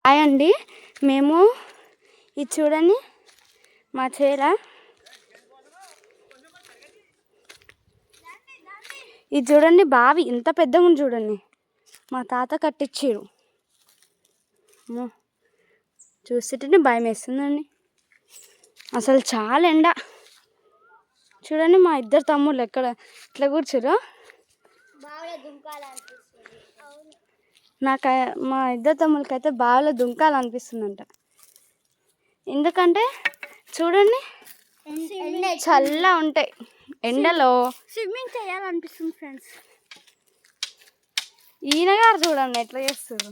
Hi అండి, మేము ఇది చూడండి మా చీర. ఇది చూడండి బావి ఇంత పెద్దగా ఉంది చూడండి, మా తాత కట్టించారు. చూస్తుంటే భయం వేస్తుందండి, అసలు చాలా ఎండ. చూడండి మా ఇద్దరు తమ్ముళ్ళు ఎక్కడ ఇట్లా కూర్చోరు. మా ఇద్దరు తమ్ముళ్ళకైతే బావిలో దుంకాలనిపిస్తుందంట. ఎందుకంటే చూడండి చల్ల ఉంటాయి ఎండలో, స్విమ్మింగ్ చేయాలనిపిస్తుంది ఫ్రెండ్స్. ఈయన గారు చూడండి ఎట్లా చేస్తారు,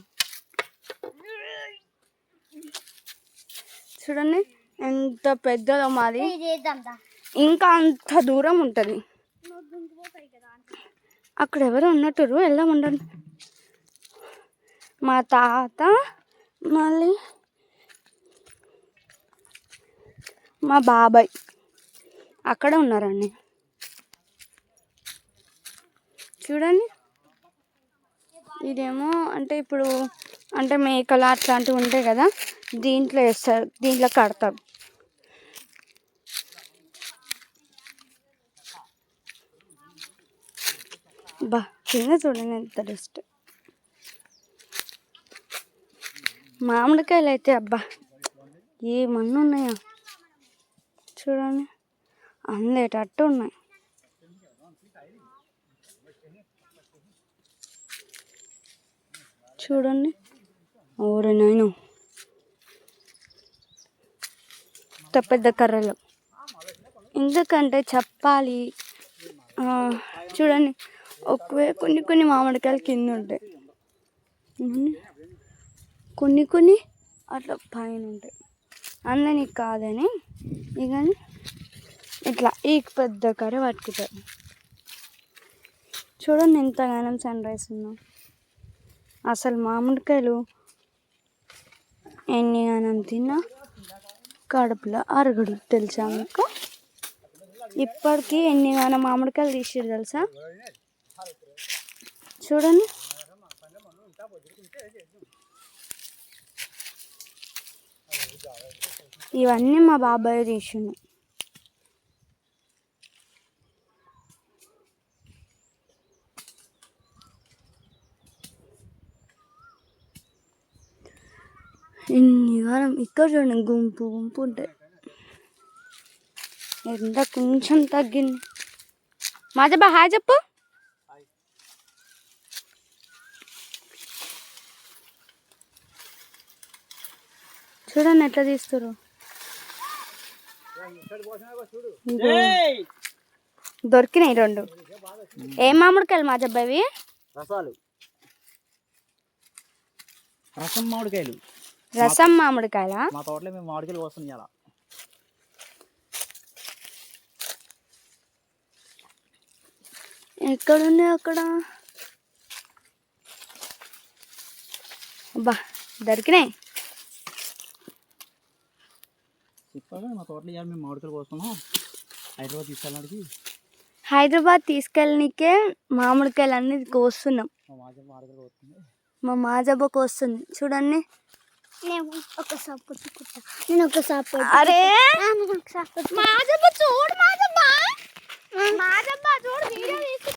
చూడండి ఎంత పెద్దదో మాది, ఇంకా అంత దూరం ఉంటుంది. అక్కడ ఎవరు ఉన్నట్టు వెళ్దాం ఉండండి. మా తాత మళ్ళీ మా బాబాయ్ అక్కడ ఉన్నారండి. చూడండి ఇదేమో అంటే ఇప్పుడు అంటే మేకలు అట్లాంటివి ఉంటాయి కదా, దీంట్లో వేస్తారు, దీంట్లో కడతారు. బా కింద చూడండి ఎంత డస్ట్. మామిడికాయలు అయితే అబ్బా ఏమన్నా ఉన్నాయా చూడండి, అందేటట్టు ఉన్నాయి. చూడండి ఓరేనాయన ఇంత పెద్ద కర్రలు. ఎందుకంటే చెప్పాలి, చూడండి కొన్ని మామిడికాయలు కింద ఉంటాయి, కొన్ని అట్లా పైన ఉంటాయి. అందరినీ కాదని ఇక ఇట్లా ఈ పెద్ద కర్ర పట్టుకుంటారు. చూడండి ఎంతగానం సన్ రైజ్ ఉన్నాం. అసలు మామిడికాయలు ఎన్ని గానం తిన్నా కడుపులో అరగడు తెలుసా మీకు? ఇప్పటికీ ఎన్ని గానం మామిడికాయలు తీసిరు తెలుసా? చూడండి ఇవన్నీ మా బాబాయ్ తీసిండు. ఇన్ని కాలం ఇక్కడ చూడండి గుంపు ఉంటాయి. ఎంత కొంచెం తగ్గింది. మాజబ్బా హాయ్ చెప్పు. చూడండి ఎట్లా తీస్తారు. దొరికినాయి 2. ఏం మామిడికాయలు మాజబ్బావి? రసం మామిడికాయలు. రసం మామిడికాయల? మా తోటలో మేము మామిడికాయలు వస్తున్నాయి. అలా ఎక్కడున్నాయి అక్కడ? అబ్బా దొరికినాయి. చెప్పాగా మా తోటలో మేము మామిడికాయలు వస్తున్నాం. హైదరాబాద్ తీసుకెళ్ళడానికి. హైదరాబాద్ తీసుకెళ్ళనికే మామిడికాయలు అన్ని కోస్తున్నాం. మా మాజబ్బకు వస్తుంది చూడండి. అరే మాజబ్బ చూడు, మాజబ్బ చూడు.